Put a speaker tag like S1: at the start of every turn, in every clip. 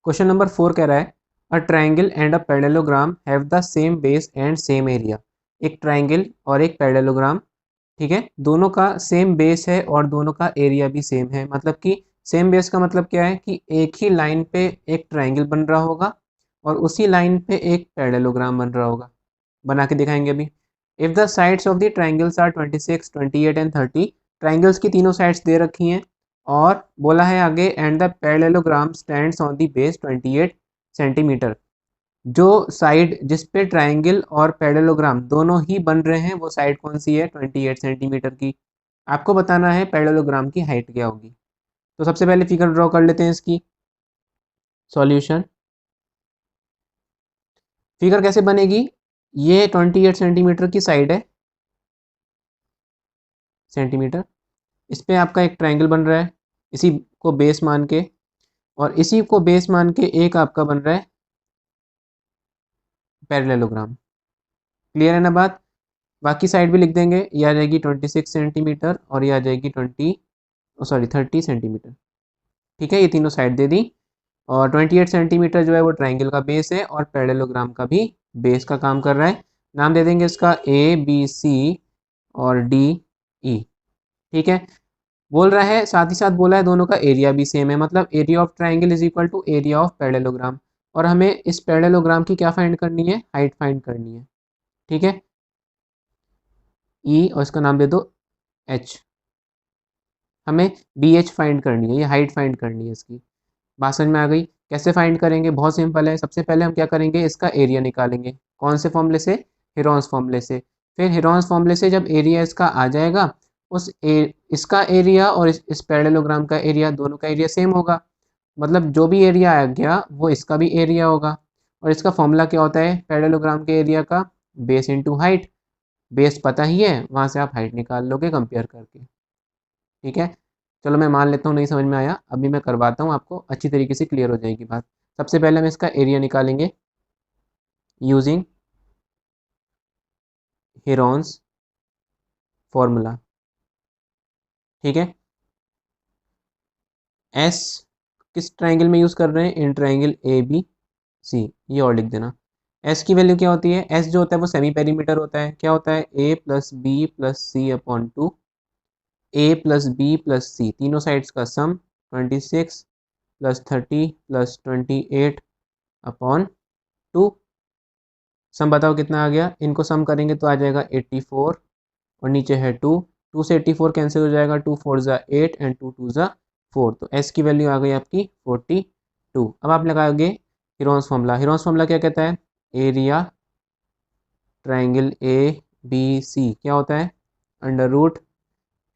S1: Question number 4 कह रहा है a triangle and a parallelogram have the same base and same area. एक triangle और एक पैरेललोग्राम, ठीक है, दोनों का सेम बेस है और दोनों का एरिया भी सेम है। मतलब कि सेम बेस का मतलब क्या है कि एक ही लाइन पे एक ट्राइंगल बन रहा होगा और उसी लाइन पे एक पैरेललोग्राम बन रहा होगा। बना के दिखाएंगे अभी। If the sides of the triangles are 26, 28 and 30, triangles की तीनों साइड्स दे रखी हैं और बोला है आगे and the parallelogram stands on the base 28 centimetre. जो साइड जिस पे ट्राइंगल और पैरेललोग्राम दोनों ही बन रहे हैं वो साइड कौन सी है, 28 सेंटीमीटर की। आपको बताना है पैरेललोग्राम की हाइट क्या होगी। तो सबसे पहले फिगर ड्रॉ कर लेते हैं इसकी। सॉल्यूशन, फिगर कैसे बनेगी, ये 28 सेंटीमीटर की साइड है, सेंटीमीटर। इस पे आपका एक ट्राइंगल बन रहा है इसी को बेस मान के, और इसी को बेस मान के एक आपका बन रहा है पैरेललोग्राम। क्लियर है ना बात। बाकी साइड भी लिख देंगे, ये आ जाएगी 26 सेंटीमीटर और ये आ जाएगी 30 सेंटीमीटर। ठीक है, ये तीनों साइड दे दी। और 28 सेंटीमीटर जो है वो ट्राइंगल का बेस है और पैरेललोग्राम का भी बेस का काम कर रहा है। नाम दे देंगे इसका ए बी सी और डी ई। ठीक है, बोल रहा है साथ ही साथ बोला है दोनों का एरिया भी सेम है, मतलब area of triangle is equal to area of parallelogram. और हमें इस पैरेललोग्राम की क्या फाइंड करनी है, हाइट फाइंड करनी है। ठीक है, ई और इसका नाम दे दो एच। हमें बी एच फाइंड करनी है, ये हाइट फाइंड करनी है इसकी। बात समझ में आ गई। कैसे फाइंड करेंगे, बहुत सिंपल है। सबसे पहले हम क्या करेंगे, इसका एरिया निकालेंगे। कौन से फॉर्मूले से, हेरोन्स फॉर्मूले से। फिर हेरोन्स फॉर्मूले से जब एरिया इसका आ जाएगा, इसका एरिया और इस पैरेललोग्राम का एरिया, दोनों का एरिया सेम होगा। मतलब जो भी एरिया आ गया वो इसका भी एरिया होगा। और इसका फॉर्मूला क्या होता है पैरेललोग्राम के एरिया का, बेस इंटू हाइट। बेस पता ही है, वहाँ से आप हाइट निकाल लोगे कंपेयर करके। ठीक है, चलो मैं मान लेता हूँ नहीं समझ में आया, अभी मैं करवाता हूँ आपको, अच्छी तरीके से क्लियर हो जाएगी बात। सबसे पहले हम इसका एरिया निकालेंगे यूजिंग हेरोन्स फॉर्मूला। ठीक है, एस किस ट्राइंगल में यूज़ कर रहे हैं, इन ट्राइंगल ए बी सी, ये और लिख देना। एस की वैल्यू क्या होती है, एस जो होता है वो सेमी पेरीमीटर होता है। क्या होता है, ए plus B plus C upon 2, ए प्लस बी प्लस सी तीनों साइड्स का सम 26 प्लस 30 प्लस 28 अपॉन 2। सम बताओ कितना आ गया, इनको सम करेंगे तो आ जाएगा 84 और नीचे है 2। 2 से 84 कैंसिल हो जाएगा, 2 4 ज़ा 8 एंड 2 2 ज़ा 4। तो एस की वैल्यू आ गई आपकी 42। अब आप लगाओगे हिरोन्स फार्मूला। हिरोन्स फार्मूला क्या कहता है, area triangle A B C क्या होता है, under root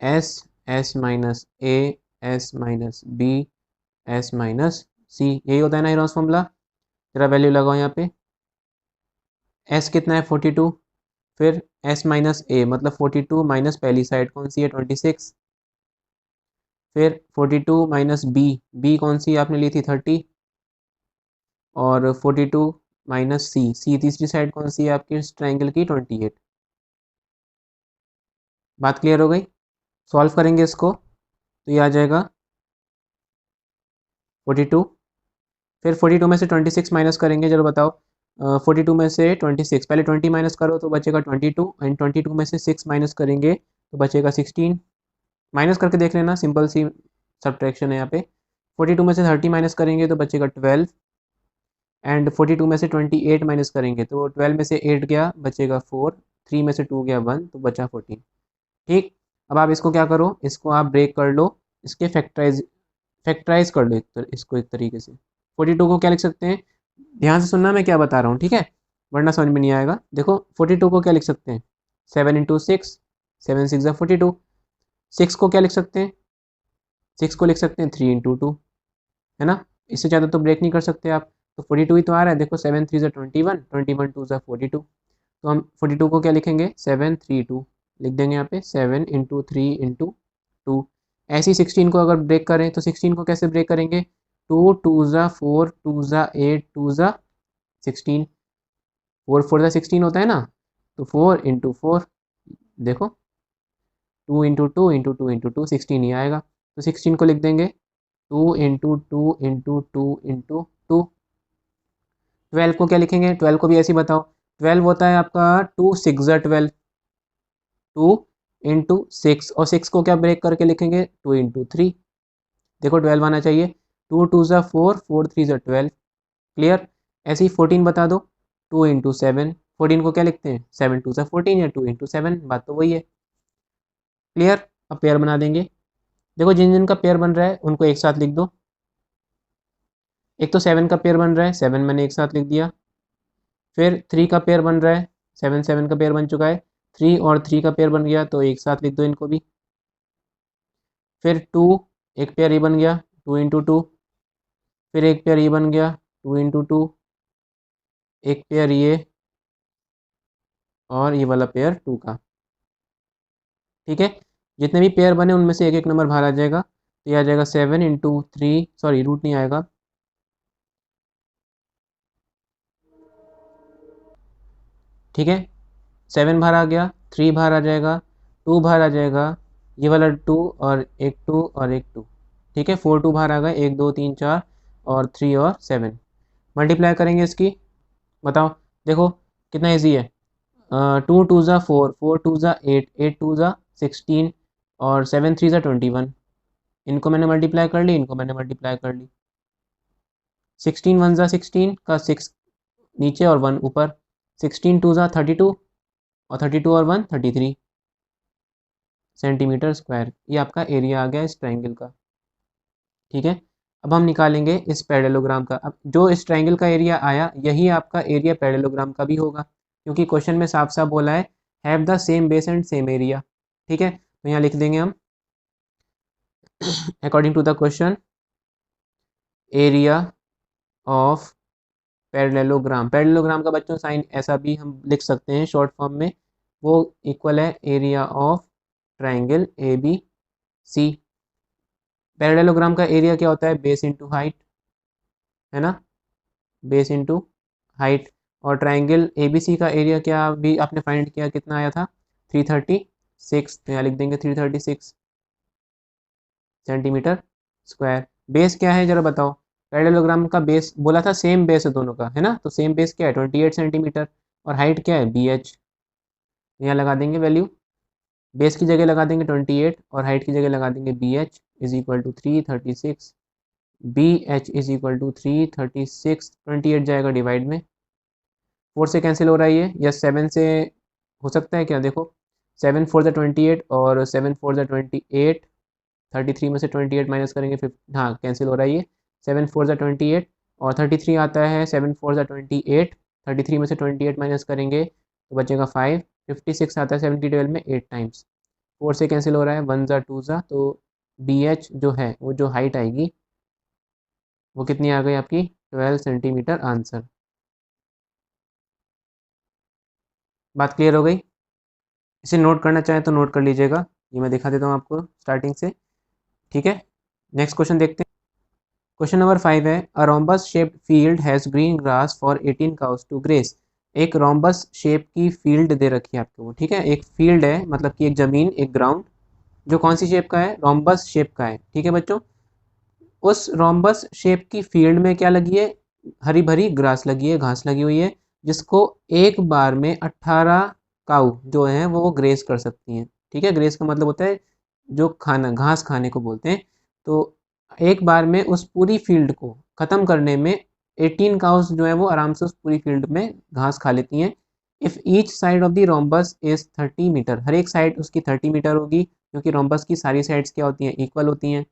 S1: S S minus A S minus B S minus C, यही होता है ना हिरोन्स फार्मूला। जरा वैल्यू लगाओ यहाँ पे, एस कितना है 42, फिर एस माइनस ए मतलब 42 माइनस पहली साइड कौन सी है 26, फिर 42 माइनस बी, बी कौन सी आपने ली थी 30, और 42 माइनस सी, सी तीसरी साइड कौन सी है आपकी इस ट्राइंगल की 28। बात क्लियर हो गई। सॉल्व करेंगे इसको तो ये आ जाएगा 42। फिर 42 में से 26 माइनस करेंगे, जरा बताओ। 42 में से 26, पहले 20 माइनस करो तो बचेगा 22, एंड 22 में से 6 माइनस करेंगे तो बचेगा 16। माइनस करके देख लेना, सिंपल सी सब्ट्रैक्शन है यहाँ पे। 42 में से 30 माइनस करेंगे तो बचेगा 12, एंड 42 में से 28 माइनस करेंगे तो 12 में से 8 गया बचेगा 4, 3 में से 2 गया 1 तो बचा 14। ठीक, अब आप इसको क्या करो, इसको आप ब्रेक कर लो, इसके फैक्टराइज कर लो इसको एक तरीके से। 42 को क्या लिख सकते हैं, ध्यान से सुनना मैं क्या बता रहा हूँ, ठीक है, वरना समझ में नहीं आएगा। देखो 42 को क्या लिख सकते हैं, 7 इंटू 6, 7 6 42। 6 को क्या लिख सकते हैं, 6 को लिख सकते हैं 3 इंटू 2, है ना, इससे ज़्यादा तो ब्रेक नहीं कर सकते आप। तो 42 ही तो आ रहा है, देखो 7 3 21, 21 2 42। तो हम 42 को क्या लिखेंगे 7 3 2 लिख देंगे यहाँ पे, 7 इंटू 3 इंटू 2। ऐसे ही 16 को अगर ब्रेक करें तो 16 को कैसे ब्रेक करेंगे, 2 2 ज़ा 4 2 ज़ा 8 2 ज़ा 16, 4 4 ज़ा 16 होता है ना, तो 4 इंटू 4, देखो 2 इंटू 2 इंटू 2 इंटू 2 16 ही आएगा। तो 16 को लिख देंगे 2 इंटू 2 इंटू 2 इंटू 2। 12 को क्या लिखेंगे, 12 को भी ऐसे ही बताओ। 12 होता है आपका 2 6 12, 2 इंटू 6, और 6 को क्या ब्रेक करके लिखेंगे, 2 इंटू 3। देखो 12 आना चाहिए। 2 2 ज़ा 4, 4 3 ज़ा 12। क्लियर। ऐसे ही 14 बता दो, 2 इंटू 7। 14 को क्या लिखते हैं, 7 2 ज़ा 14 या 2 इंटू 7, बात तो वही है। क्लियर। अब पेयर बना देंगे। देखो जिन जिन का पेयर बन रहा है उनको एक साथ लिख दो। एक तो 7 का पेयर बन रहा है, 7 मैंने एक साथ लिख दिया। फिर 3 का पेयर बन रहा है, 7 7 का पेयर बन चुका है, 3 और 3 का पेयर बन गया, तो एक साथ लिख दो इनको भी। फिर 2, एक पेयर ये बन गया, 2 इंटू 2। फिर एक पेयर ये बन गया, 2 इंटू 2। एक पेयर ये, और ये वाला पेयर 2 का। ठीक है। जितने भी पेयर बने उनमें से एक एक नंबर बाहर आ जाएगा, तो ये आ जाएगा 7 इंटू 3, सॉरी रूट नहीं आएगा। ठीक है। 7 बाहर आ गया, 3 बाहर आ जाएगा, 2 बाहर आ जाएगा, ये वाला 2 और एक 2 और एक 2। ठीक है, 4 2 बाहर आ गए, 1 2 3 4 और 3 और 7। मल्टीप्लाई करेंगे इसकी, बताओ। देखो कितना ईजी है। 2 2 ज़ा 4, 4 2 ज़ा 8, 8 2 ज़ा 16 और 7 3 ज़ा 21। इनको मैंने मल्टीप्लाई कर ली, इनको मैंने मल्टीप्लाई कर ली। 16 1 ज़ा 16 का 6 नीचे और 1 ऊपर, 16 2 ज़ा 32 और 32 और 1 33 सेंटीमीटर स्क्वायर। ये आपका एरिया आ गया इस ट्रायंगल का। ठीक है। अब हम निकालेंगे इस पैरेललोग्राम का। अब जो इस ट्रायंगल का एरिया आया यही आपका एरिया पैरेललोग्राम का भी होगा, क्योंकि क्वेश्चन में साफ साफ बोला है have the same base and same area. ठीक है, तो यहाँ लिख देंगे हम according to the question area of parallelogram. Parallelogram का बच्चों साइन ऐसा भी हम लिख सकते हैं शॉर्ट फॉर्म में, वो इक्वल है area of triangle A B C. Parallelogram का एरिया क्या होता है, बेस इंटू हाइट, है ना, बेस इंटू हाइट। और ट्रायंगल एबीसी का एरिया क्या भी आपने फाइंड किया, कितना आया था, 336। तो यहाँ लिख देंगे 336 सेंटीमीटर स्क्वायर। बेस क्या है जरा बताओ। पैरेललोग्राम का बेस बोला था सेम बेस है दोनों का, है ना, तो सेम बेस क्या है 28 सेंटीमीटर, और हाइट क्या है बी एच। यहाँ लगा देंगे वैल्यू, बेस की जगह लगा देंगे 28 और हाइट की जगह लगा देंगे B H is equal to 336। B H is equal to 336, 28 जाएगा डिवाइड में, 4 से कैंसिल हो रहा है ये, या 7 से हो सकता है क्या, देखो 7 4 ज़ा 28 और 7 4 ज़ा 28, 33 में से 28 माइनस करेंगे 50, हाँ कैंसिल हो रहा है ये। 7 4 ज़ा 28 और 33 आता है, 7 4 ज़ा 28, 33 में से 28 माइनस करेंगे तो बचेगा 5। 56 आता है 72 में 8 टाइम्स, 4 से कैंसिल हो रहा है, 1 ज़ा 2 ज़ा, तो बी एच जो है वो जो हाइट आएगी वो कितनी आ गई आपकी, 12 सेंटीमीटर आंसर। बात क्लियर हो गई। इसे नोट करना चाहें तो नोट कर लीजिएगा, ये मैं दिखा देता हूँ आपको स्टार्टिंग से। ठीक है, नेक्स्ट क्वेश्चन देखते हैं। क्वेश्चन नंबर 5 है, a rhombus shaped field has green grass for 18 cows to graze. एक रोम्बस शेप की फील्ड दे रखी है आपको, ठीक है, एक फील्ड है मतलब कि एक ज़मीन, एक ग्राउंड, जो कौन सी शेप का है, रोम्बस शेप का है। ठीक है बच्चों, उस रोम्बस शेप की फील्ड में क्या लगी है, हरी भरी ग्रास लगी है, घास लगी हुई है, जिसको एक बार में 18 काऊ जो है वो ग्रेस कर सकती हैं। ठीक है, ग्रेस का मतलब होता है जो खाना, घास खाने को बोलते हैं। तो एक बार में उस पूरी फील्ड को ख़त्म करने में 18 काउस जो है वो आराम से उस पूरी फील्ड में घास खा लेती हैं। If each side of the rhombus is 30 metre, हर एक साइड उसकी 30 मीटर होगी, क्योंकि रोम्बस की सारी साइड्स क्या होती हैं, इक्वल होती हैं।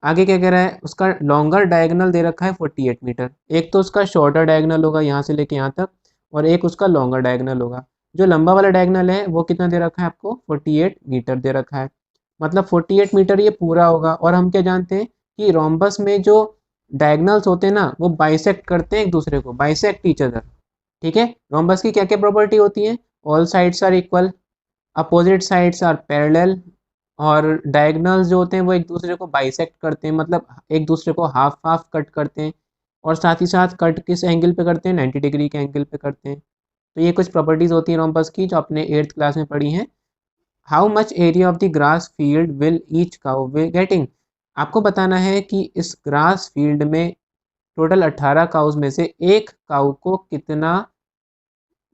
S1: आगे क्या कह रहा है, उसका लॉन्गर डायगोनल दे रखा है 48 मीटर। एक तो उसका शॉर्टर डायगोनल होगा यहाँ से लेके यहाँ तक, और एक उसका लॉन्गर डायगोनल होगा। जो लंबा वाला डायगोनल है वो कितना दे रखा है आपको, 48 मीटर दे रखा है। मतलब 48 मीटर ये पूरा होगा। और हम क्या जानते हैं कि रोम्बस में जो डायगोनल्स होते हैं ना वो बाइसेक्ट करते हैं एक दूसरे को, बाइसेक्ट ईच अदर। ठीक है, रोम्बस की क्या क्या प्रॉपर्टी होती है, all sides are equal, opposite sides are parallel, और डायगोनल्स जो होते हैं वो एक दूसरे को बाइसेक्ट करते हैं, मतलब एक दूसरे को हाफ हाफ कट करते हैं, और साथ ही साथ कट किस एंगल पे करते हैं, 90 डिग्री के एंगल पे करते हैं। तो ये कुछ प्रॉपर्टीज़ होती हैं रोम्बस की जो आपने 8th क्लास में पढ़ी हैं। How much area of the grass field will each cow will getting. आपको बताना है कि इस ग्रास फील्ड में टोटल 18 काउज में से एक काउ को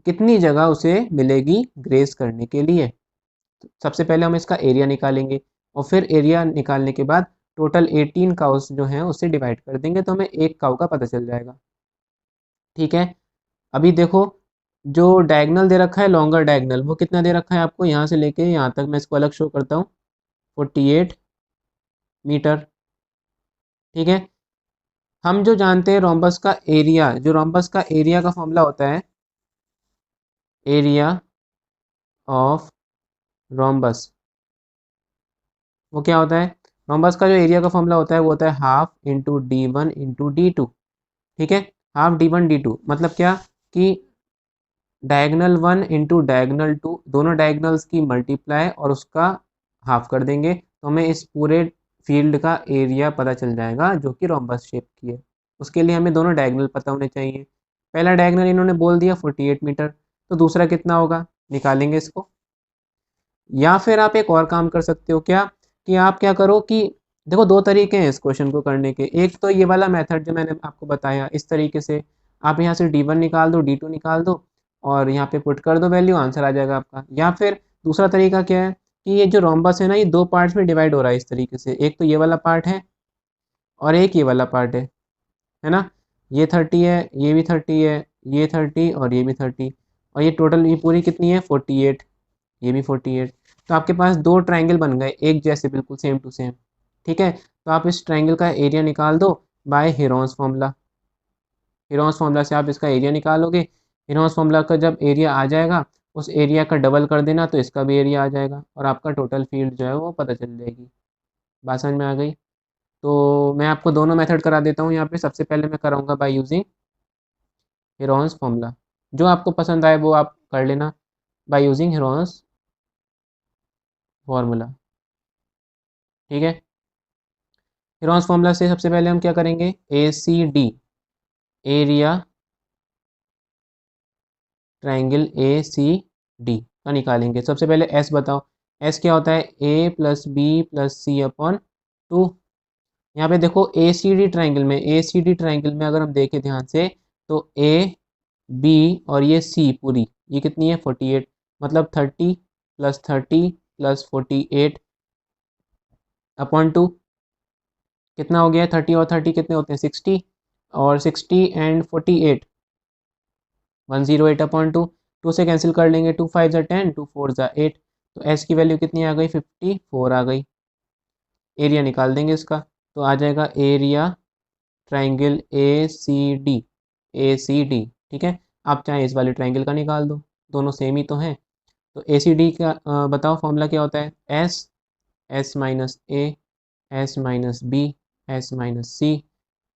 S1: कितनी जगह उसे मिलेगी ग्रेस करने के लिए। तो सबसे पहले हम इसका एरिया निकालेंगे और फिर एरिया निकालने के बाद टोटल 18 काउस जो हैं उससे डिवाइड कर देंगे तो हमें एक काउ का पता चल जाएगा। ठीक है, अभी देखो जो डायगनल दे रखा है लॉन्गर डायगनल वो कितना दे रखा है आपको, यहाँ से लेके यहाँ तक मैं इसको अलग शो करता हूँ 48 मीटर। ठीक है, हम जो जानते हैं रोम्बस का एरिया, जो रोम्बस का एरिया का फॉर्मूला होता है एरिया ऑफ रोम्बस, वो क्या होता है, रोम्बस का जो एरिया का फॉर्मूला होता है वो होता है half into D1 into D2। ठीक है, हाफ D1 D2 मतलब क्या कि डायगनल 1 इंटू डायगनल 2 दोनों डायगनल्स की मल्टीप्लाई और उसका हाफ कर देंगे तो हमें इस पूरे फील्ड का एरिया पता चल जाएगा जो कि रोम्बस शेप की है। उसके लिए हमें दोनों डायगनल पता होने चाहिए। पहला डायगनल इन्होंने बोल दिया 48 मीटर, तो दूसरा कितना होगा निकालेंगे इसको। या फिर आप एक और काम कर सकते हो क्या, कि आप क्या करो कि देखो दो तरीके हैं इस क्वेश्चन को करने के। एक तो ये वाला मेथड जो मैंने आपको बताया इस तरीके से, आप यहाँ से D1 निकाल दो D2 निकाल दो और यहाँ पे पुट कर दो वैल्यू, आंसर आ जाएगा आपका। या फिर दूसरा तरीका क्या है कि ये जो रोम्बस है ना ये दो पार्ट्स में डिवाइड हो रहा है इस तरीके से, एक तो ये वाला पार्ट है और एक ये वाला पार्ट है ना, ये 30 है ये भी 30 है, ये 30 और ये भी 30 और ये टोटल ये पूरी कितनी है 48, ये भी 48। तो आपके पास दो ट्रायंगल बन गए एक जैसे बिल्कुल सेम टू सेम। ठीक है, तो आप इस ट्रायंगल का एरिया निकाल दो by Heron's formula. Heron's formula से आप इसका एरिया निकालोगे, हेरोन्स फॉर्मूला का जब एरिया आ जाएगा उस एरिया का डबल कर देना तो इसका भी एरिया आ जाएगा और आपका टोटल फील्ड जो है वो पता चल जाएगी। बात समझ में आ गई। तो मैं आपको दोनों मेथड करा देता हूँ यहाँ पे। सबसे पहले मैं कराऊंगा बाय यूजिंग हेरोन्स फॉर्मूला, जो आपको पसंद आए वो आप कर लेना बाय यूजिंग हेरोन्स फॉर्मूला। ठीक है, हेरोन्स फॉर्मूला से सबसे पहले हम क्या करेंगे, ACD एरिया ट्रायंगल ACD का निकालेंगे। सबसे पहले S बताओ, S क्या होता है A plus B plus C upon 2। यहाँ पे देखो ACD ट्रायंगल में अगर हम देखें ध्यान से तो A B और ये C पूरी ये कितनी है 48, मतलब 30 प्लस 48 अपॉन 2 कितना हो गया, 30 और 30 कितने होते हैं 60 और 60 एंड 48 108 अपॉन 2, 2 से कैंसिल कर लेंगे, 2 5 ज़ा 10 2 4 ज़ा 8, तो एस की वैल्यू कितनी आ गई 54 आ गई। एरिया निकाल देंगे इसका तो आ जाएगा area triangle A C D. ठीक है, आप चाहे इस वाले ट्रायंगल का निकाल दो, दोनों सेम ही तो हैं। तो ACD का बताओ फॉर्मूला क्या होता है, S minus A S minus B S minus C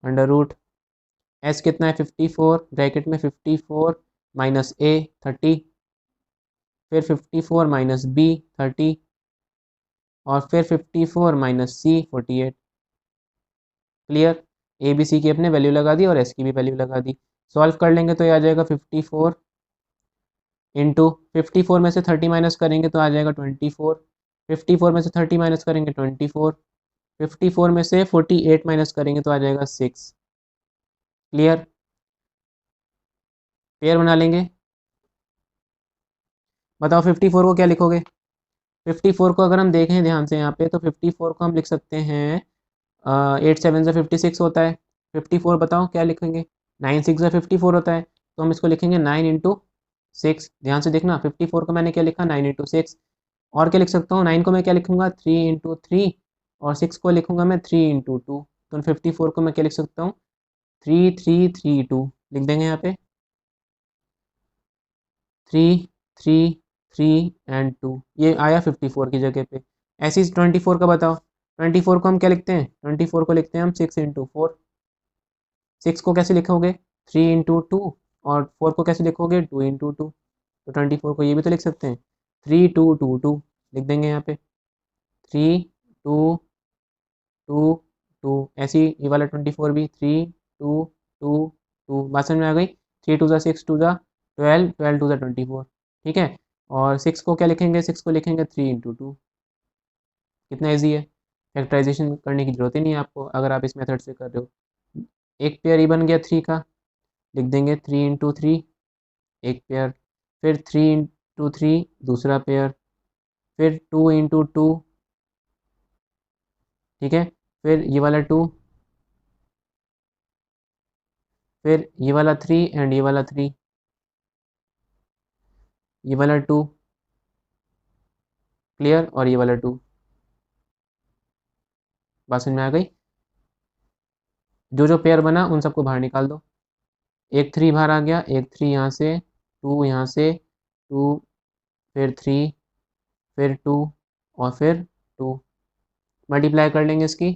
S1: under root S कितना है 54 ब्रैकेट में 54 माइनस ए 30, फिर 54 माइनस बी 30 और फिर 54 minus C 48। Clear, A B C की अपने वैल्यू लगा दी और एस की भी वैल्यू लगा दी। सॉल्व कर लेंगे तो ये आ जाएगा 54 इंटू 54 में से 30 माइनस करेंगे तो आ जाएगा 24, 54 में से 30 माइनस करेंगे 24, 54 में से 48 माइनस करेंगे तो आ जाएगा 6। क्लियर, पेयर बना लेंगे। बताओ 54 को क्या लिखोगे, 54 को अगर हम देखें ध्यान से यहाँ पे तो 54 को हम लिख सकते हैं 8 7 से 56 होता है। 54 बताओ क्या लिखेंगे, 9 6 से 54 होता है तो हम इसको लिखेंगे 9 इंटू 6। ध्यान से देखना 54 को मैंने क्या लिखा 9 इंटू 6। और क्या लिख सकता हूँ, 9 को मैं क्या लिखूंगा 3 इंटू 3 और 6 को लिखूंगा मैं 3 इंटू 2। तो 54 को मैं क्या लिख सकता हूँ 3 3 3 2 लिख देंगे यहाँ पे 3 3 3 एंड 2, ये आया 54 की जगह पे। ऐसे ही 24 का बताओ, 24 को हम क्या लिखते हैं 24 को लिखते हैं हम 6 इंटू 4। 6 को कैसे लिखोगे 3 इंटू 2 और 4 को कैसे लिखोगे 2 इंटू 2। तो 24 को ये भी तो लिख सकते हैं 3 2 2 2 लिख देंगे यहाँ पे 3 2 2 2। ऐसे ही ये वाला 24 भी 3 2 2 2। बात समझ में आ गई, 3 2 ज़ा 6 2 ज़ा 12 12 2 ज़ा 24। ठीक है, और 6 को क्या लिखेंगे 6 को लिखेंगे 3 इंटू 2। कितना ईजी है, फैक्टराइजेशन करने की जरूरत ही नहीं है आपको अगर आप इस मेथड से कर रहे हो। एक पेयर ही बन गया 3 का, लिख देंगे 3 इंटू 3 एक पेयर, फिर 3 इंटू 3 दूसरा पेयर, फिर 2 इंटू 2, ठीक है, फिर ये वाला 2, फिर ये वाला 3 एंड ये वाला 3, ये वाला 2 क्लियर, और ये वाला 2। बात समझ में आ गई? जो जो पेयर बना उन सबको बाहर निकाल दो। एक 3 बाहर आ गया, एक 3 यहाँ से, 2 यहाँ से, 2, फिर 3, फिर 2 और फिर 2, मल्टीप्लाई कर लेंगे इसकी।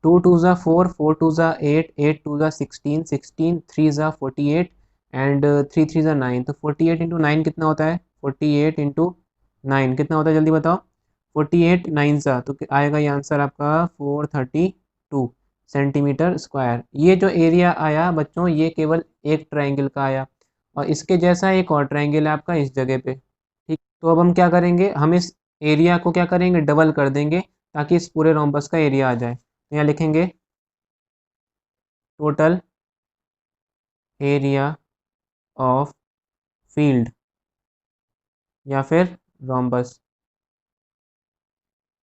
S1: 2 2 ज़ा 4, 4 2 ज़ा 8, 8 2 ज़ा 16, 16 3 ज़ा 48 एंड 3 3 ज़ा 9। तो 48 इंटू 9 कितना होता है? 48 इंटू 9 कितना होता है, जल्दी बताओ। 48 9 ज़ा, तो आएगा ये आंसर आपका 432 सेंटीमीटर स्क्वायर। ये जो एरिया आया बच्चों, ये केवल एक ट्रायंगल का आया, और इसके जैसा एक और ट्रायंगल है आपका इस जगह पे। ठीक, तो अब हम क्या करेंगे, हम इस एरिया को क्या करेंगे, डबल कर देंगे, ताकि इस पूरे रोम्बस का एरिया आ जाए। तो यहाँ लिखेंगे टोटल एरिया ऑफ फील्ड या फिर rhombus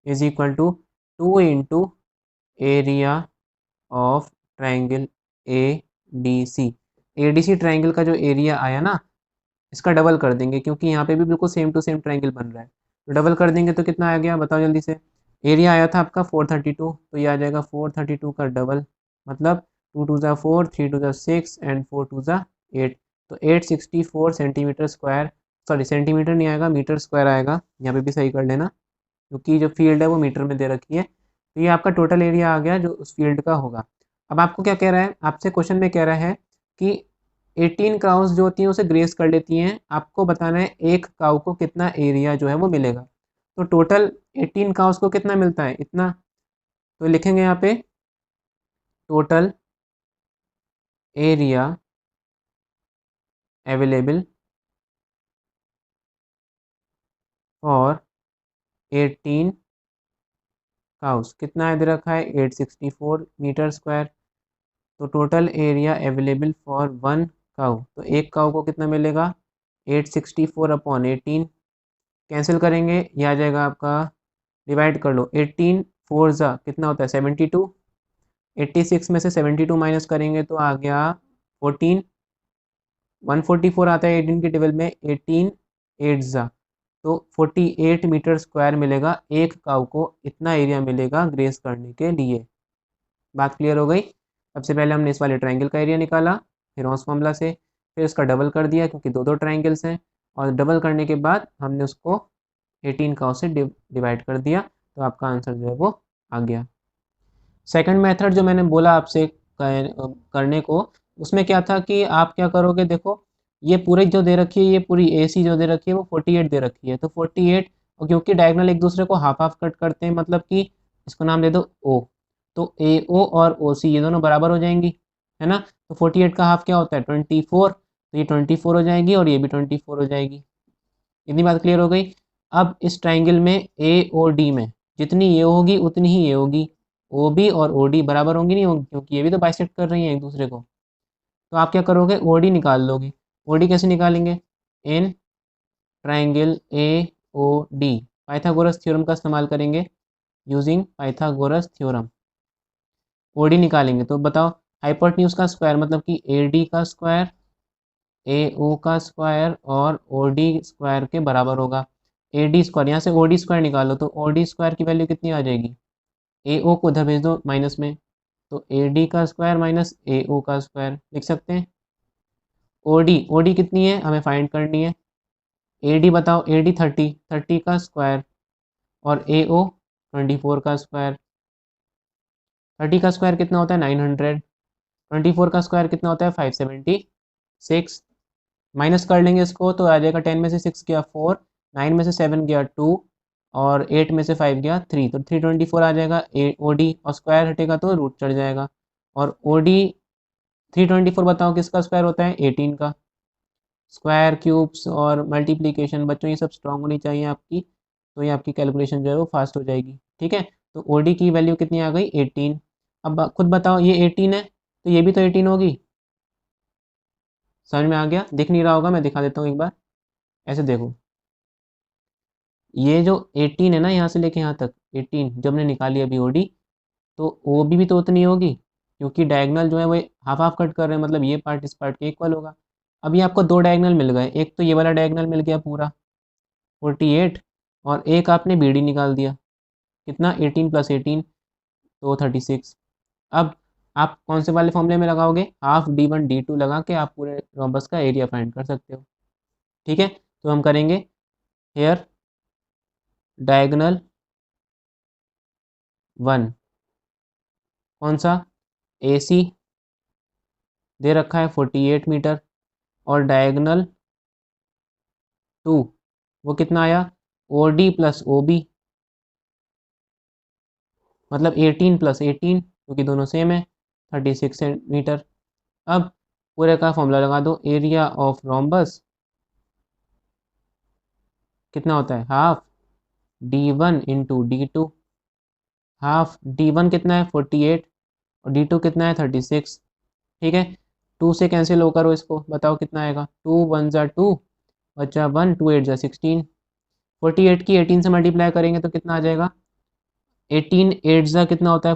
S1: is equal to 2 into area of triangle A D C. A D C triangle का जो एरिया आया ना, इसका डबल कर देंगे, क्योंकि यहाँ पे भी बिल्कुल सेम टू सेम ट्राइंगल बन रहा है। तो डबल कर देंगे तो कितना आ गया, बताओ जल्दी से। एरिया आया था आपका 432, तो ये आ जाएगा 432 का डबल, मतलब 2 2 ज़ा 4, 3 2 ज़ा 6 एंड 4 2 ज़ा 8। तो 864 सेंटीमीटर स्क्वायर, सॉरी सेंटीमीटर नहीं आएगा, मीटर स्क्वायर आएगा। यहाँ पे भी सही कर लेना, क्योंकि जो फील्ड है वो मीटर में दे रखी है। तो ये आपका टोटल एरिया आ गया जो उस फील्ड का होगा। अब आपको क्या कह रहा है, आपसे क्वेश्चन में कह रहा है कि 18 काउस जो होती हैं उसे ग्रेस कर लेती हैं, आपको बताना है एक काउ को कितना एरिया जो है वो मिलेगा। तो टोटल 18 काउस को कितना मिलता है, इतना। तो लिखेंगे यहाँ पे total area available for 18 cows कितना है, दे रखा है 864 मीटर स्क्वायर। तो total area available for one cow, तो एक काउ को कितना मिलेगा, 864 अपॉन 18, कैंसिल करेंगे, ये आ जाएगा आपका, डिवाइड कर लो, 18 4 ज़ा कितना होता है 72, 86 में से 72 माइनस करेंगे तो आ गया 14, 144 आता है 18 के टेबल में, 18 8 ज़ा, तो 48 मीटर स्क्वायर मिलेगा, एक काउ को इतना एरिया मिलेगा ग्रेस करने के लिए। बात क्लियर हो गई? सबसे पहले हमने इस वाले ट्रायंगल का एरिया निकाला हेरोंस फॉर्मूला से, फिर उसका डबल कर दिया क्योंकि दो दो ट्रायंगल्स हैं, और डबल करने के बाद हमने उसको 18 का से डिवाइड कर दिया, तो आपका आंसर जो है वो आ गया। सेकंड मेथड जो मैंने बोला आपसे करने को, उसमें क्या था कि आप क्या करोगे, देखो ये पूरी जो दे रखी है, ये पूरी ए सी जो दे रखी है वो 48 दे रखी है, तो 48, और क्योंकि डायगोनल एक दूसरे को हाफ हाफ कट करते हैं, मतलब कि इसको नाम दे दो ओ, तो ए ओ और ओ सी ये दोनों बराबर हो जाएंगी, है ना। तो 48 का हाफ क्या होता है 24, तो ये 24 हो जाएगी और ये भी 24 हो जाएगी। इतनी बात क्लियर हो गई। अब इस ट्राइंगल में ए ओ डी में जितनी ये होगी उतनी ही ये होगी, ओ बी और ओ डी बराबर होंगी नहीं होंगी, क्योंकि ये भी तो बाइसेक्ट कर रही हैं एक दूसरे को। तो आप क्या करोगे, ओ डी निकाल लोगे। ओ डी कैसे निकालेंगे, in triangle A O D Pythagoras theorem का इस्तेमाल करेंगे, using Pythagoras theorem. O D निकालेंगे तो बताओ, हाइपोटेन्यूज का स्क्वायर मतलब कि ए डी का स्क्वायर ए ओ का स्क्वायर और ओ डी स्क्वायर के बराबर होगा। ए डी स्क्वायर, यहाँ से ओ डी स्क्वायर निकालो तो ओ डी स्क्वायर की वैल्यू कितनी आ जाएगी, ए ओ को उधर भेज दो माइनस में, तो ए डी का स्क्वायर माइनस ए ओ का स्क्वायर लिख सकते हैं। ओ डी कितनी है हमें फाइंड करनी है, ए डी बताओ, ए डी 30, 30 का स्क्वायर और ए ओ 24 का स्क्वायर। 30 का स्क्वायर कितना होता है 900, 24 का स्क्वायर कितना होता है 576, माइनस कर लेंगे इसको तो आ जाएगा 10 में से 6 गया 4, 9 में से 7 गया 2 और 8 में से 5 गया 3, तो 324 आ जाएगा ए ओ डी, और स्क्वायर हटेगा तो रूट चढ़ जाएगा। और ओ डी 324 बताओ किसका स्क्वायर होता है 18 का। स्क्वायर क्यूब्स और मल्टीप्लीकेशन बच्चों ये सब स्ट्रांग होनी चाहिए आपकी, तो ये आपकी कैलकुलेशन जो है वो फास्ट हो जाएगी। ठीक है, तो ओ डी की वैल्यू कितनी आ गई 18। अब खुद बताओ ये 18 है, तो ये भी तो 18 होगी। समझ में आ गया? दिख नहीं रहा होगा, मैं दिखा देता हूँ एक बार। ऐसे देखो, ये जो 18 है ना, यहाँ से लेके यहाँ तक 18 जब हमने निकाली अभी ओडी, तो ओ भी तो उतनी होगी, क्योंकि डायगोनल जो है वो हाफ हाफ कट कर रहे हैं, मतलब ये पार्ट इस पार्ट के इक्वल होगा। अभी आपको दो डायगोनल मिल गए, एक तो ये वाला डायगोनल मिल गया पूरा 48, और एक आपने बीडी निकाल दिया, कितना 18 + 18 तो 36। अब आप कौन से वाले फॉर्मूले में लगाओगे? हाफ D1 D2 लगा के आप पूरे रोम्बस का एरिया फाइंड कर सकते हो। ठीक है, तो हम करेंगे हेयर डायगोनल 1, कौन सा? AC दे रखा है 48 मीटर, और डायगोनल 2 वो कितना आया? OD + OB, मतलब 18 + 18, क्योंकि दोनों सेम है, 36 सेंटीमीटर। अब पूरे का फॉर्मूला लगा दो, एरिया ऑफ रोम्बस कितना होता है? Half D1 × D2। Half D1 कितना है? 48, और D2 कितना है? 36। ठीक है, 2 से कैंसिल हो करो इसको, बताओ कितना आएगा? 2 × 1 = 2, बचा 1, 2 × 8 = 16। 48 की 18 से मल्टीप्लाई करेंगे तो कितना आ जाएगा? 18 8 ज़ा कितना होता है?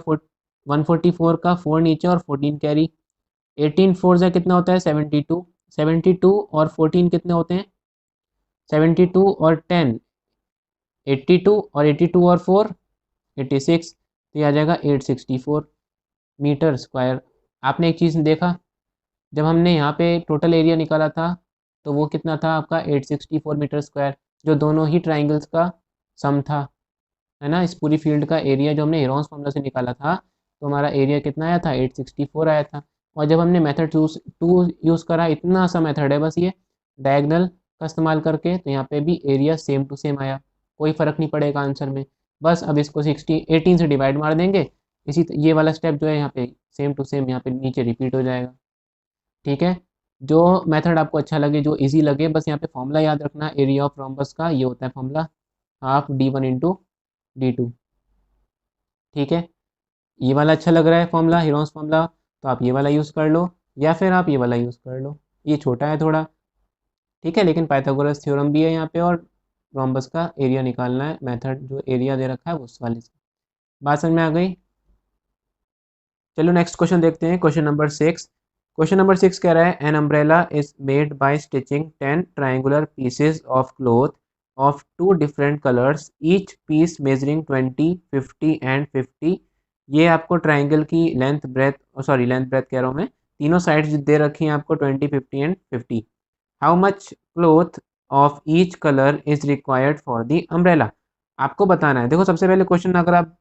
S1: 144 का 4 नीचे और 14 कैरी। 18 4 ज़ा कितना होता है? 72। 72 और 14 कितने होते हैं? 72 और 10 82, और 82 और 4 86, तो ये आ जाएगा 864 मीटर स्क्वायर। आपने एक चीज़ देखा, जब हमने यहाँ पे टोटल एरिया निकाला था, तो वो कितना था आपका? 864 मीटर स्क्वायर, जो दोनों ही ट्राइंगल्स का सम था, है ना। इस पूरी फील्ड का एरिया जो हमने हेरोंस फॉर्मूला से निकाला था, तो हमारा एरिया कितना आया था? 864 आया था। और जब हमने मेथड टू यूज़ करा, इतना सा मेथड है बस ये, डायगनल का इस्तेमाल करके, तो यहाँ पे भी एरिया सेम टू सेम आया, कोई फ़र्क नहीं पड़ेगा आंसर में। बस अब इसको 18 से डिवाइड मार देंगे, ये वाला स्टेप जो है यहाँ पे सेम टू सेम यहाँ पे नीचे रिपीट हो जाएगा। ठीक है, जो मेथड आपको अच्छा लगे, जो इजी लगे, बस यहाँ पे फॉर्मूला याद रखना, एरिया ऑफ रोम्बस का ये होता है फॉर्मूला, हाफ D1 × D2। ठीक है, ये वाला अच्छा लग रहा है फॉर्मूला, हीरोन्स फॉर्मूला, तो आप ये वाला यूज़ कर लो, या फिर आप ये वाला यूज़ कर लो। ये छोटा है थोड़ा, ठीक है, लेकिन पाइथागोरस थ्योरम भी है यहाँ पे, और रोम्बस का एरिया निकालना है, मेथड जो एरिया दे रखा है उस वाले से। बात समझ में आ गई? चलो नेक्स्ट क्वेश्चन देखते हैं, क्वेश्चन नंबर 6। क्वेश्चन नंबर 6 कह रहा है, an umbrella is made by stitching 10 triangular pieces of cloth of 2 different colours, each piece measuring 20, 50 and 50। ये आपको ट्राइंगल की length breadth, sorry length breadth कह रहा हूँ मैं, तीनों साइड्स दे रखी हैं आपको 20, 50 and 50। How much cloth of each colour is required for the umbrella. आपको बताना है। देखो, सबसे पहले क्वेश्चन अगर आप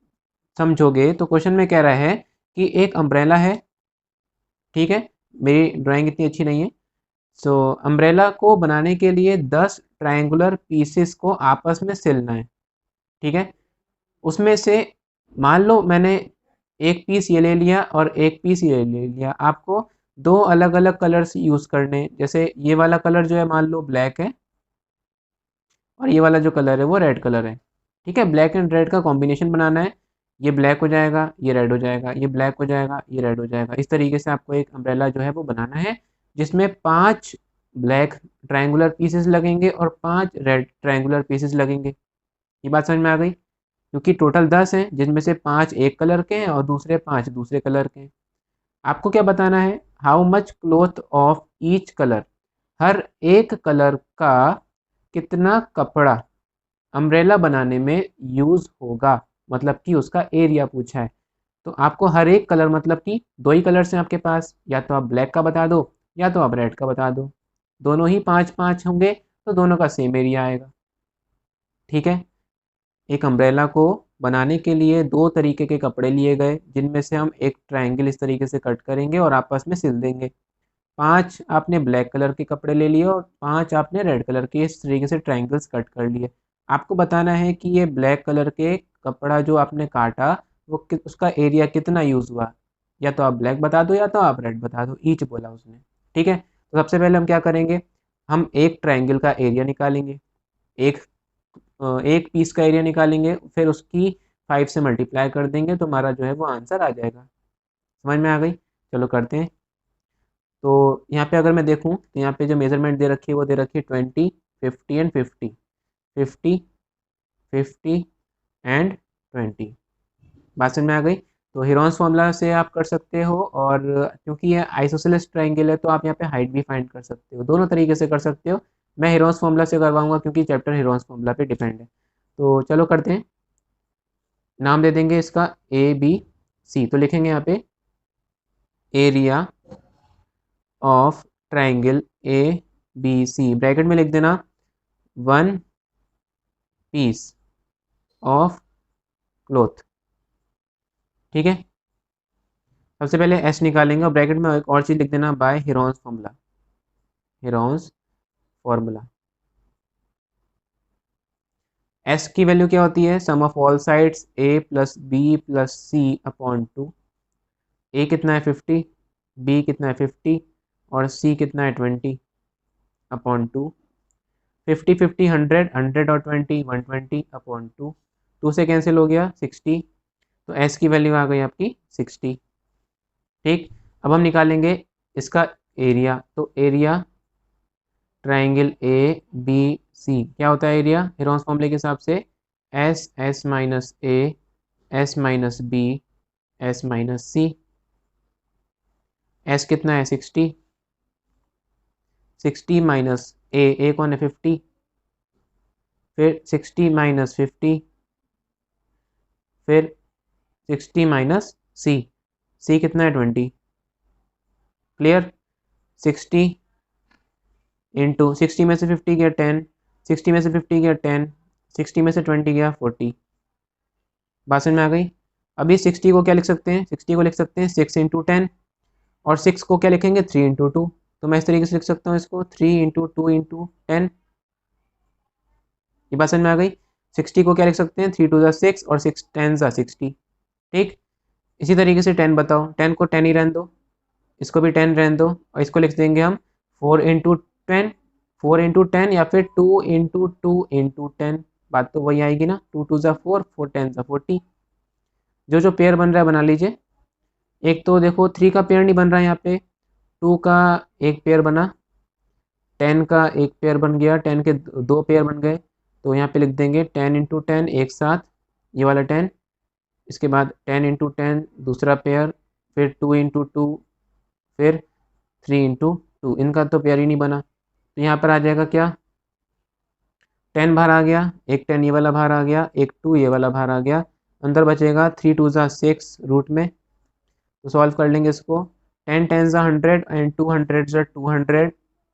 S1: समझोगे, तो क्वेश्चन में कह रहा है कि एक अम्ब्रेला है, ठीक है, मेरी ड्राइंग इतनी अच्छी नहीं है। सो अम्ब्रेला को बनाने के लिए 10 ट्रायंगुलर पीसेस को आपस में सिलना है, ठीक है। उसमें से मान लो मैंने एक पीस ये ले लिया और एक पीस ये ले लिया, आपको दो अलग अलग कलर्स यूज़ करने, जैसे ये वाला कलर जो है मान लो ब्लैक है, और ये वाला जो कलर है वो रेड कलर है, ठीक है। ब्लैक एंड रेड का कॉम्बिनेशन बनाना है, ये ब्लैक हो जाएगा, ये रेड हो जाएगा, ये ब्लैक हो जाएगा, ये रेड हो जाएगा। इस तरीके से आपको एक अम्ब्रेला जो है वो बनाना है, जिसमें 5 ब्लैक ट्रायंगुलर पीसेस लगेंगे और 5 रेड ट्रायंगुलर पीसेस लगेंगे। ये बात समझ में आ गई? क्योंकि टोटल 10 हैं, जिनमें से 5 एक कलर के हैं और दूसरे 5 दूसरे कलर के हैं। आपको क्या बताना है? How much cloth of each colour, हर एक कलर का कितना कपड़ा अम्ब्रेला बनाने में यूज़ होगा, मतलब कि उसका एरिया पूछा है। तो आपको हर एक कलर, मतलब कि दो ही कलर्स हैं आपके पास, या तो आप ब्लैक का बता दो या तो आप रेड का बता दो, दोनों ही 5 5 होंगे, तो दोनों का सेम एरिया आएगा। ठीक है, एक अम्ब्रेला को बनाने के लिए दो तरीके के कपड़े लिए गए, जिनमें से हम एक ट्रायंगल इस तरीके से कट करेंगे और आपस में सिल देंगे। 5 आपने ब्लैक कलर के कपड़े ले लिए और 5 आपने रेड कलर के, इस तरीके से ट्रायंगल्स कट कर लिए। आपको बताना है कि ये ब्लैक कलर के कपड़ा जो आपने काटा, वो उसका एरिया कितना यूज़ हुआ। या तो आप ब्लैक बता दो या तो आप रेड बता दो, ईच बोला उसने। ठीक है, तो सबसे पहले हम क्या करेंगे, हम एक ट्रायंगल का एरिया निकालेंगे, एक एक पीस का एरिया निकालेंगे, फिर उसकी 5 से मल्टीप्लाई कर देंगे, तो हमारा जो है वो आंसर आ जाएगा। समझ में आ गई? चलो करते हैं। तो यहाँ पे अगर मैं देखूँ तो यहाँ पे जो मेजरमेंट दे रखी है वो दे रखी है 20, 50 एंड 50, 50, 50 एंड 20। बात समझ में आ गई। तो हेरॉन्स फॉर्मूला से आप कर सकते हो, और क्योंकि ये आइसोसेलेस ट्रायंगल है तो आप यहाँ पे हाइट भी फाइंड कर सकते हो, दोनों तरीके से कर सकते हो। मैं हेरॉन्स फॉर्मूला से करवाऊंगा क्योंकि चैप्टर हेरॉन्स फॉर्मूला पे डिपेंड है। तो चलो करते हैं। नाम दे देंगे इसका ए बी सी। तो लिखेंगे यहाँ पे area of triangle A B C, bracket में लिख देना 1 पीस ऑफ क्लोथ। ठीक है, सबसे पहले एस निकालेंगे और ब्रैकेट में एक और चीज़ लिख देना by Heron's formula, Heron's formula. S की वैल्यू क्या होती है? Sum of all sides A plus B plus C upon 2। A कितना है 50, बी कितना है 50 और सी कितना है 20 अपॉन 2। 50 50 100, 100 और 20 120 अपॉन 2। 2 से कैंसिल हो गया 60, तो एस की वैल्यू आ गई आपकी 60। ठीक, अब हम निकालेंगे इसका एरिया। तो area triangle A B C क्या होता है? एरिया हेरॉन्स फॉर्मूले के हिसाब से S S minus A, S minus B, S minus C. S कितना है 60, 60 माइनस ए कौन है 50, फिर 60 माइनस 50, फिर 60 माइनस सी, सी कितना है 20। क्लियर? 60 इंटू 60 में से 50 गया 10, 60 में से 50 गया 10, 60 में से 20 गया 40। बात समझ में आ गई। अभी 60 को क्या लिख सकते हैं? 60 को लिख सकते हैं 6 इंटू 10, और 6 को क्या लिखेंगे 3 इंटू 2। तो मैं इस तरीके से लिख सकता हूँ इसको 3 इंटू 2 इंटू 10। ये बात समझ में आ गई। 60 को क्या लिख सकते हैं 3 टू ज़ा 6 और 6 10 ज़ा 60। ठीक, इसी तरीके से 10 बताओ, 10 को 10 ही रहने दो, इसको भी 10 रहने दो, और इसको लिख देंगे हम 4 इंटू 10, 4 इंटू 10 या फिर 2 इंटू 2 इंटू 10। बात तो वही आएगी ना, 2 टू ज़ा 4, 4 10 ज़ा 40। जो जो पेयर बन रहा है बना लीजिए। एक तो देखो 3 का पेयर नहीं बन रहा है यहाँ पे, 2 का एक पेयर बना, 10 का एक पेयर बन गया, 10 के दो पेयर बन गए। तो यहाँ पे लिख देंगे 10 इंटू 10 एक साथ, ये वाला 10, इसके बाद 10 इंटू 10 दूसरा पेयर, फिर 2 इंटू 2, फिर 3 इंटू 2। इनका तो पेयर ही नहीं बना, तो यहाँ पर आ जाएगा क्या 10 बाहर आ गया, एक 10 ये वाला बाहर आ गया, एक 2 ये वाला बाहर आ गया, अंदर बचेगा 3 टू ज़ा 6 रूट में। तो सॉल्व कर लेंगे इसको, 10 10 ज़ा 100 एंड 2 100 ज़ा 200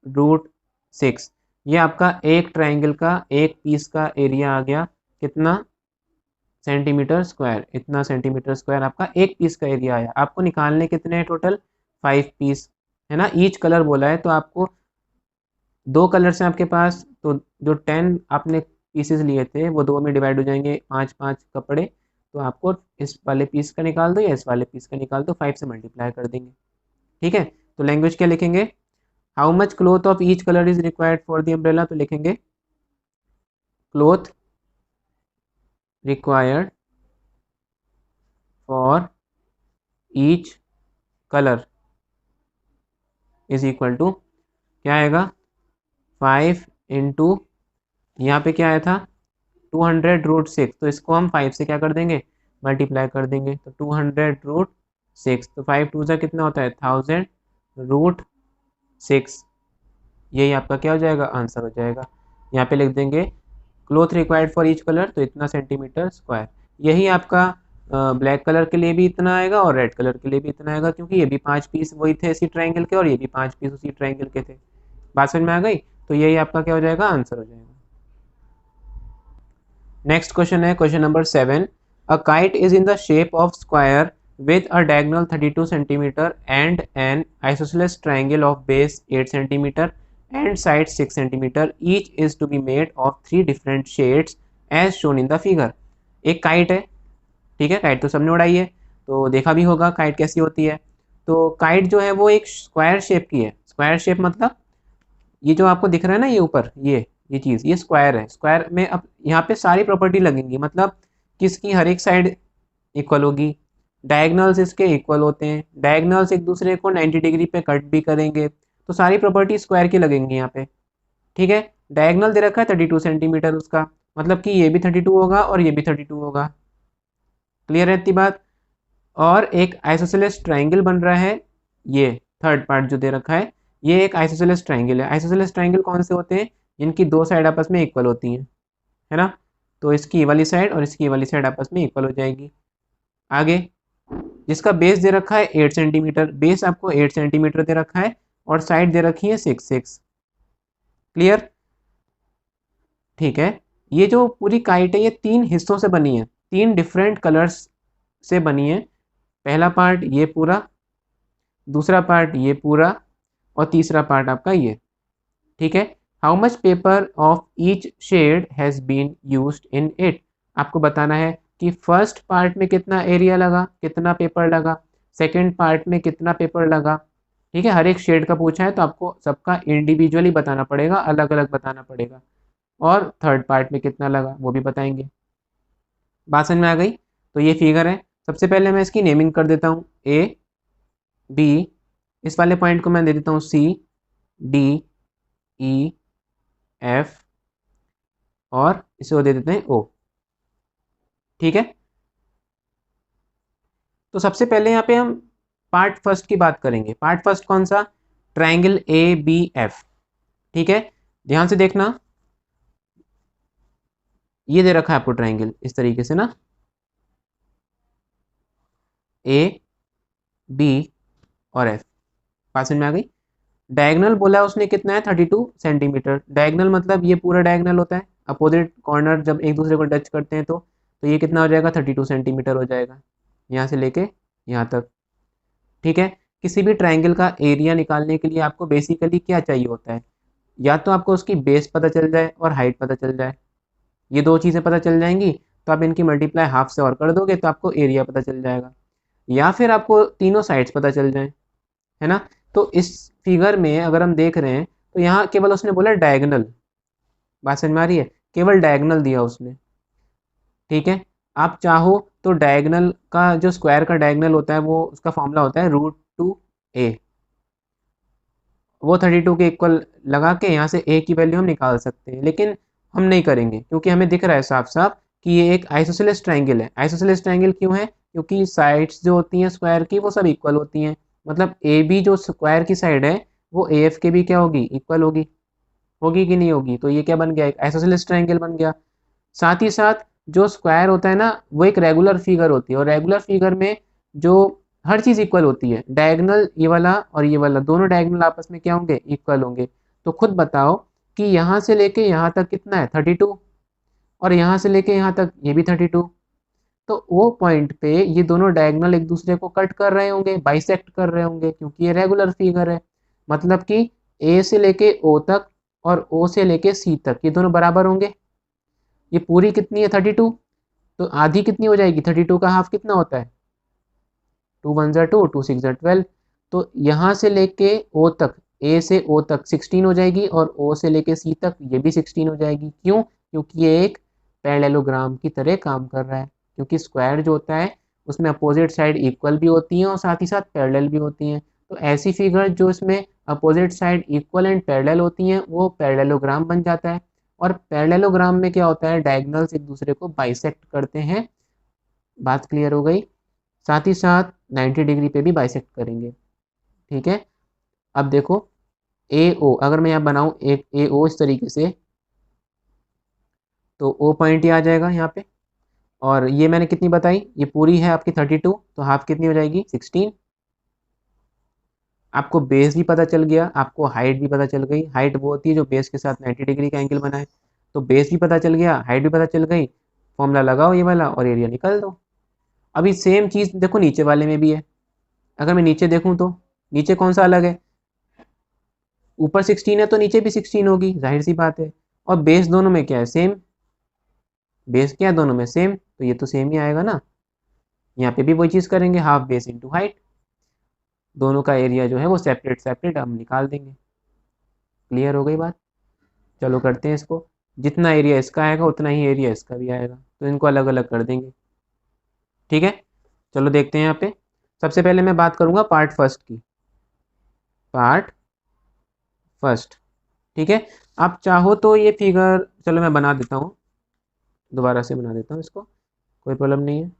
S1: रूट 6। ये आपका एक ट्राइंगल का एक पीस का एरिया आ गया, कितना सेंटीमीटर स्क्वायर। इतना सेंटीमीटर स्क्वायर आपका एक पीस का एरिया आया। आपको निकालने कितने हैं टोटल? 5 पीस है ना। ईच कलर बोला है तो आपको दो कलर्स हैं आपके पास, तो जो 10 आपने पीसेस लिए थे वो दो में डिवाइड हो जाएंगे, 5 5 कपड़े। तो आपको इस वाले पीस का निकाल दो या इस वाले पीस का निकाल दो, 5 से मल्टीप्लाई कर देंगे। ठीक है, तो लैंग्वेज क्या लिखेंगे? How much cloth of each colour is required for the umbrella. तो लिखेंगे cloth required for each colour is equal to क्या आएगा 5 इंटू, यहाँ पे क्या आया था 200 रूट 6, तो इसको हम 5 से क्या कर देंगे मल्टीप्लाई कर देंगे, तो 200 रूट 6, तो 5 टू ज़ा कितना होता है 1000 रूट 6। यही आपका क्या हो जाएगा आंसर हो जाएगा। यहाँ पे लिख देंगे cloth required for each colour, तो इतना सेंटीमीटर स्क्वायर। यही आपका ब्लैक कलर के लिए भी इतना आएगा और रेड कलर के लिए भी इतना आएगा, क्योंकि ये भी 5 पीस वही थे इसी ट्राइंगल के और ये भी 5 पीस उसी ट्राइंगल के थे। बात समझ में आ गई। तो यही आपका क्या हो जाएगा आंसर हो जाएगा। नेक्स्ट क्वेश्चन है question number 7। A kite is in the shape of square with a diagonal 32 cm and an isosceles triangle of base 8 cm and sides 6 cm. Each is to be made of 3 different shades as shown in the figure. एक kite है, ठीक है, kite तो सबने उड़ाई है, तो देखा भी होगा काइट कैसी होती है। तो काइट जो है वो एक स्क्वायर शेप की है। स्क्वायर शेप मतलब ये जो आपको दिख रहा है ना, ये ऊपर ये चीज़ ये स्क्वायर है। स्क्वायर में अब यहाँ पे सारी प्रॉपर्टी लगेंगी, मतलब किसकी हर एक साइड इक्वल होगी, डायगनल्स इसके इक्वल होते हैं, डायगनल्स एक दूसरे को 90 डिग्री पे कट भी करेंगे, तो सारी प्रॉपर्टी स्क्वायर की लगेंगी यहाँ पे। ठीक है, डायगनल दे रखा है 32 सेंटीमीटर उसका, मतलब कि ये भी 32 होगा और ये भी 32 होगा। क्लियर है इतनी बात। और एक आइसोसेलेस ट्राइंगल बन रहा है, ये थर्ड पार्ट जो दे रखा है, ये एक आइसोसेलेस ट्राइंगल है। आइसोसेलेस ट्राइंगल कौन से होते हैं? जिनकी दो साइड आपस में इक्वल होती हैं, है ना। तो इसकी ये वाली साइड और इसकी ये वाली साइड आपस में इक्वल हो जाएगी। आगे जिसका बेस दे रखा है 8 सेंटीमीटर, बेस आपको 8 सेंटीमीटर दे रखा है और साइड दे रखी है 6 क्लियर। ठीक है, ये जो पूरी काइट है ये 3 हिस्सों से बनी है, 3 डिफरेंट कलर्स से बनी है। पहला पार्ट ये पूरा, दूसरा पार्ट ये पूरा और तीसरा पार्ट आपका ये। ठीक है, how much paper of each shade has been used in it. आपको बताना है कि फर्स्ट पार्ट में कितना एरिया लगा, कितना पेपर लगा, सेकंड पार्ट में कितना पेपर लगा। ठीक है, हर एक शेड का पूछा है तो आपको सबका इंडिविजुअली बताना पड़ेगा, अलग अलग बताना पड़ेगा, और थर्ड पार्ट में कितना लगा वो भी बताएंगे। बात समझ में आ गई। तो ये फिगर है, सबसे पहले मैं इसकी नेमिंग कर देता हूँ, ए बी, इस वाले पॉइंट को मैं दे देता हूँ सी डी ई एफ और इसे वो दे देते हैं ओ। ठीक है, तो सबसे पहले यहाँ पे हम पार्ट फर्स्ट की बात करेंगे। पार्ट फर्स्ट कौन सा? Triangle A B F. ठीक है, ध्यान से देखना, ये दे रखा है आपको ट्राइंगल इस तरीके से ना, ए बी और एफ। पास में आ गई। डायगनल बोला है उसने कितना है? 32 सेंटीमीटर। डायगनल मतलब ये पूरा डायगनल होता है, अपोजिट कॉर्नर जब एक दूसरे को टच करते हैं तो ये कितना हो जाएगा? 32 सेंटीमीटर हो जाएगा, यहाँ से लेके यहाँ तक। ठीक है, किसी भी ट्राइंगल का एरिया निकालने के लिए आपको बेसिकली क्या चाहिए होता है? या तो आपको उसकी बेस पता चल जाए और हाइट पता चल जाए, ये दो चीज़ें पता चल जाएंगी तो आप इनकी मल्टीप्लाई हाफ से और कर दोगे तो आपको एरिया पता चल जाएगा, या फिर आपको तीनों साइड्स पता चल जाए, है ना। तो इस फिगर में अगर हम देख रहे हैं तो यहाँ केवल उसने बोला डायगनल, बात समझ में आ रही है, केवल डायगनल दिया उसने। ठीक है, आप चाहो तो डायगनल का जो स्क्वायर का डायगनल होता है वो उसका फॉर्मूला होता है √2a, वो 32 के इक्वल लगा के यहाँ से a की वैल्यू हम निकाल सकते हैं, लेकिन हम नहीं करेंगे क्योंकि हमें दिख रहा है साफ साफ कि ये एक आइसोसेलेस ट्राइंगल है। आइसोसेलेस ट्राइंगल क्यों है? क्योंकि साइड्स जो होती हैं स्क्वायर की वो सब इक्वल होती हैं, मतलब ए बी जो स्क्वायर की साइड है वो ए एफ के भी क्या होगी? इक्वल होगी। होगी कि नहीं होगी? तो ये क्या बन गया? एक आइसोसेलेस ट्राइंगल बन गया। साथ ही साथ जो स्क्वायर होता है ना वो एक रेगुलर फिगर होती है, और रेगुलर फिगर में जो हर चीज़ इक्वल होती है, डायगनल ये वाला और ये वाला दोनों डायगनल आपस में क्या होंगे? इक्वल होंगे। तो खुद बताओ कि यहाँ से लेके यहाँ तक कितना है? 32, और यहाँ से लेके यहाँ तक ये भी 32। तो वो पॉइंट पे ये दोनों डायगनल एक दूसरे को कट कर रहे होंगे, बाइसेक्ट कर रहे होंगे, क्योंकि ये रेगुलर फिगर है। मतलब कि ए से लेके ओ तक और ओ से लेके सी तक ये दोनों बराबर होंगे। ये पूरी कितनी है? 32, तो आधी कितनी हो जाएगी? 32 का हाफ कितना होता है? 2 वन ज़ा 2, 2 6 ज़ा 12। तो यहाँ से लेके ओ तक, ए से ओ तक 16 हो जाएगी, और ओ से लेके सी तक ये भी 16 हो जाएगी। क्यों? क्योंकि ये एक पैरेललोग्राम की तरह काम कर रहा है, क्योंकि स्क्वायर जो होता है उसमें अपोजिट साइड इक्वल भी होती हैं और साथ ही साथ पैरेलल भी होती हैं। तो ऐसी फिगर जो इसमें opposite side equal and parallel होती हैं वो पैरेललोग्राम बन जाता है। और पैरेललोग्राम में क्या होता है? डायगोनल्स एक दूसरे को बाइसेक्ट करते हैं। बात क्लियर हो गई। साथ ही साथ 90 डिग्री पे भी बाइसेक्ट करेंगे। ठीक है, अब देखो ए ओ, अगर मैं यहाँ बनाऊँ एक ए ओ इस तरीके से, तो ओ पॉइंट ही आ जाएगा यहाँ पे। और ये मैंने कितनी बताई? ये पूरी है आपकी 32, तो हाफ कितनी हो जाएगी? 16। आपको बेस भी पता चल गया, आपको हाइट भी पता चल गई। हाइट वो होती है जो बेस के साथ 90 डिग्री का एंगल बनाए। तो बेस भी पता चल गया, हाइट भी पता चल गई, फॉर्मूला लगाओ ये वाला और एरिया निकाल दो। अभी सेम चीज़ देखो नीचे वाले में भी है। अगर मैं नीचे देखूँ तो नीचे कौन सा अलग है? ऊपर 16 है तो नीचे भी 16 होगी, जाहिर सी बात है। और बेस दोनों में क्या है? सेम। बेस क्या है दोनों में? सेम, तो ये तो सेम ही आएगा ना। यहाँ पे भी वही चीज़ करेंगे, हाफ बेस इंटू हाइट, दोनों का एरिया जो है वो सेपरेट सेपरेट हम निकाल देंगे। क्लियर हो गई बात? चलो करते हैं इसको। जितना एरिया इसका आएगा उतना ही एरिया इसका भी आएगा, तो इनको अलग अलग कर देंगे। ठीक है, चलो देखते हैं यहाँ पे। सबसे पहले मैं बात करूँगा पार्ट फर्स्ट की, पार्ट फर्स्ट। ठीक है, आप चाहो तो ये फिगर, चलो मैं बना देता हूँ, दोबारा से बना देता हूँ इसको, कोई प्रॉब्लम नहीं है।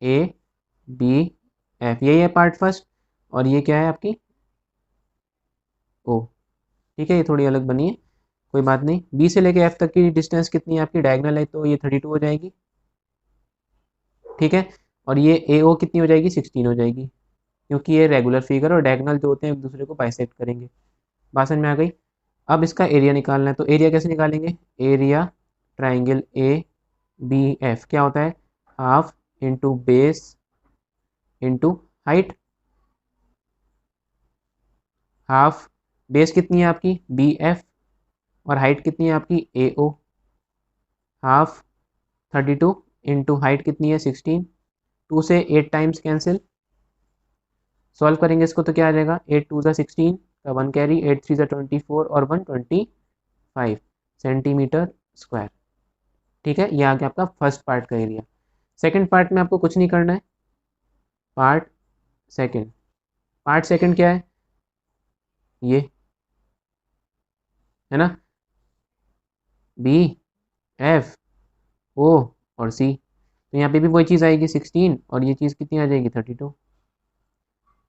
S1: ए बी एफ, यही है पार्ट फर्स्ट, और ये क्या है आपकी ओ। ठीक है, ये थोड़ी अलग बनी है, कोई बात नहीं। बी से लेके एफ तक की डिस्टेंस कितनी है आपकी, डायगनल है तो ये 32 हो जाएगी। ठीक है, और ये ए ओ कितनी हो जाएगी, 16 हो जाएगी, क्योंकि ये रेगुलर फिगर और डायगनल जो होते हैं एक दूसरे को बाइसेक्ट करेंगे। बात समझ में आ गई। अब इसका एरिया निकालना है, तो एरिया कैसे निकालेंगे, area triangle A B F क्या होता है, half into base into height. Half, base कितनी है आपकी बी एफ, और हाइट कितनी है आपकी ए ओ। हाफ 32 इंटू हाइट कितनी है 16, 2 से 8 टाइम्स कैंसिल। सॉल्व करेंगे इसको तो क्या आ जाएगा, 8 टू ज़ा 16 का 1 कैरी, 8 थ्री ज़ा 24 और 1 25 सेंटीमीटर स्क्वायर। ठीक है, ये आ गया आपका फर्स्ट पार्ट का एरिया। सेकंड पार्ट में आपको कुछ नहीं करना है, पार्ट सेकंड। पार्ट सेकंड क्या है, ये है ना, बी एफ ओ और सी, तो यहाँ पे भी वही चीज़ आएगी 16, और ये चीज़ कितनी आ जाएगी 32।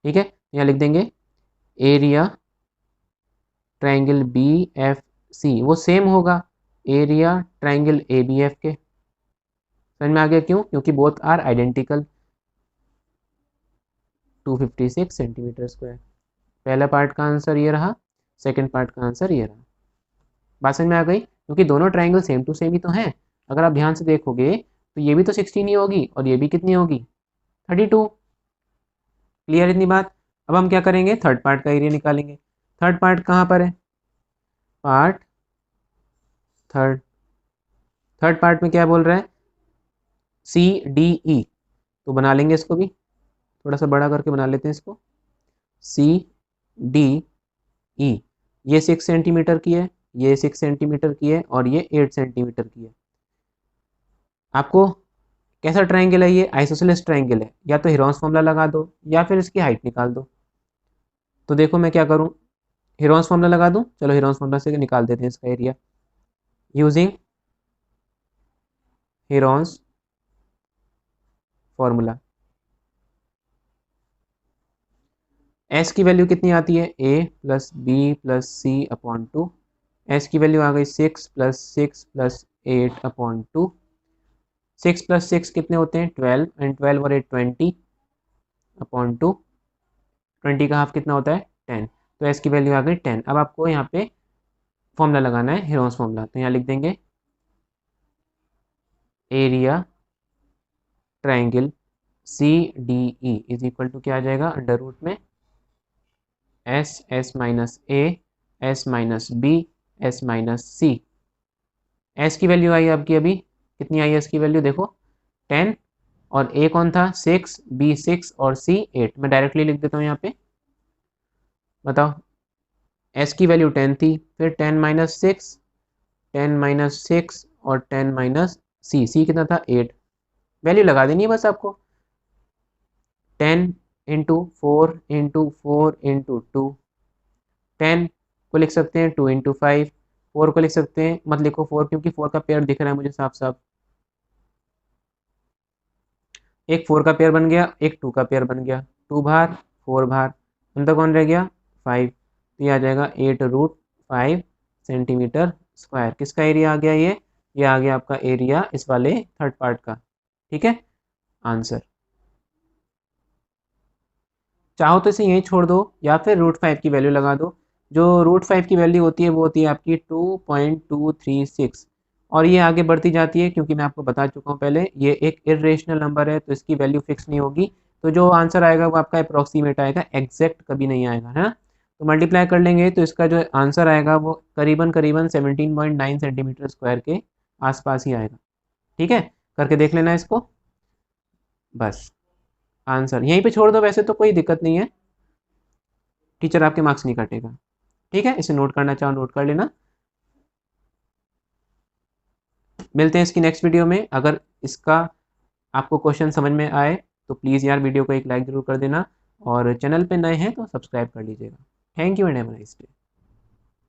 S1: ठीक है, यहाँ लिख देंगे area triangle B F C, वो सेम होगा area triangle A B F के। समझ में आ गया क्यों, क्योंकि both are identical, 256 centimetre square. पहला पार्ट का आंसर ये रहा, सेकंड पार्ट का आंसर ये रहा। बात समझ में आ गई, क्योंकि दोनों ट्राइंगल सेम टू सेम ही तो हैं। अगर आप ध्यान से देखोगे तो ये भी तो 16 ही होगी, और ये भी कितनी होगी 32। क्लियर इतनी बात। अब हम क्या करेंगे, थर्ड पार्ट का एरिया निकालेंगे। थर्ड पार्ट कहाँ पर है, पार्ट थर्ड। थर्ड पार्ट में क्या बोल रहा है, सी डी ई, तो बना लेंगे इसको भी, थोड़ा सा बड़ा करके बना लेते हैं इसको। सी डी ई, ये 6 सेंटीमीटर की है, ये 6 सेंटीमीटर की है, और ये 8 सेंटीमीटर की है। आपको कैसा ट्राइंगल है ये, आइसोसेलेस ट्राइंगल है, या तो हिरोन्स फॉर्मूला लगा दो या फिर इसकी हाइट निकाल दो। तो देखो मैं क्या करूँ, हिरोन्स फॉर्मूला लगा दूँ, चलो हिरोन्स फॉर्मूला से निकाल देते हैं इसका area using Heron's formula. S की वैल्यू कितनी आती है, ए plus B plus C upon 2। S की वैल्यू आ गई 6 प्लस 6 प्लस 8 अपॉन 2। 6 प्लस 6 कितने होते हैं 12, एंड 12 और 8 20 अपॉन 2। 20 का हाफ कितना होता है 10, तो एस की वैल्यू आ गई 10। अब आपको यहाँ पे फॉर्मूला लगाना है हिरोन्स फॉर्मूला, तो यहाँ लिख देंगे area triangle C D E is equal to क्या आ जाएगा, अंडर रूट में S S minus A S minus B S minus C. S की वैल्यू आई आपकी अभी कितनी आई, एस की वैल्यू देखो 10, और ए कौन था 6, बी 6 और सी 8। मैं डायरेक्टली लिख देता हूँ यहाँ पे, बताओ। एस की वैल्यू 10 थी, फिर 10 माइनस 6, 10 माइनस 6 और 10 माइनस सी, सी कितना था 8। वैल्यू लगा देनी है बस आपको, 10 इंटू 4 इंटू 4 इंटू 2। 10 को लिख सकते हैं 2 इंटू 5, 4 को लिख सकते हैं, मत लिखो 4 क्योंकि 4 का पेयर दिख रहा है मुझे साफ साफ, एक 4 का पेयर बन गया, एक 2 का पेयर बन गया, 2 बाहर 4 बाहर, अंदर कौन रह गया 5, तो ये आ जाएगा 8 रूट 5 सेंटीमीटर स्क्वायर। किसका एरिया आ गया, ये आ गया आपका एरिया इस वाले थर्ड पार्ट का। ठीक है, आंसर। चाहो तो इसे यहीं छोड़ दो, या फिर रूट 5 की वैल्यू लगा दो। जो रूट 5 की वैल्यू होती है वो होती है आपकी 2.236, और ये आगे बढ़ती जाती है, क्योंकि मैं आपको बता चुका हूँ पहले, ये एक इरेशनल नंबर है तो इसकी वैल्यू फिक्स नहीं होगी। तो जो आंसर आएगा वो आपका अप्रॉक्सीमेट आएगा, एग्जैक्ट कभी नहीं आएगा, है ना। तो मल्टीप्लाई कर लेंगे तो इसका जो आंसर आएगा वो करीबन करीबन 17.9 सेंटीमीटर स्क्वायर के आसपास ही आएगा। ठीक है, करके देख लेना इसको, बस आंसर यहीं पे छोड़ दो, वैसे तो कोई दिक्कत नहीं है, टीचर आपके मार्क्स नहीं काटेगा। ठीक है, इसे नोट करना चाहो नोट कर लेना। मिलते हैं इसकी नेक्स्ट वीडियो में। अगर इसका आपको क्वेश्चन समझ में आए तो प्लीज़ यार वीडियो को एक लाइक ज़रूर कर देना, और चैनल पे नए हैं तो सब्सक्राइब कर लीजिएगा। Thank you and have a nice day.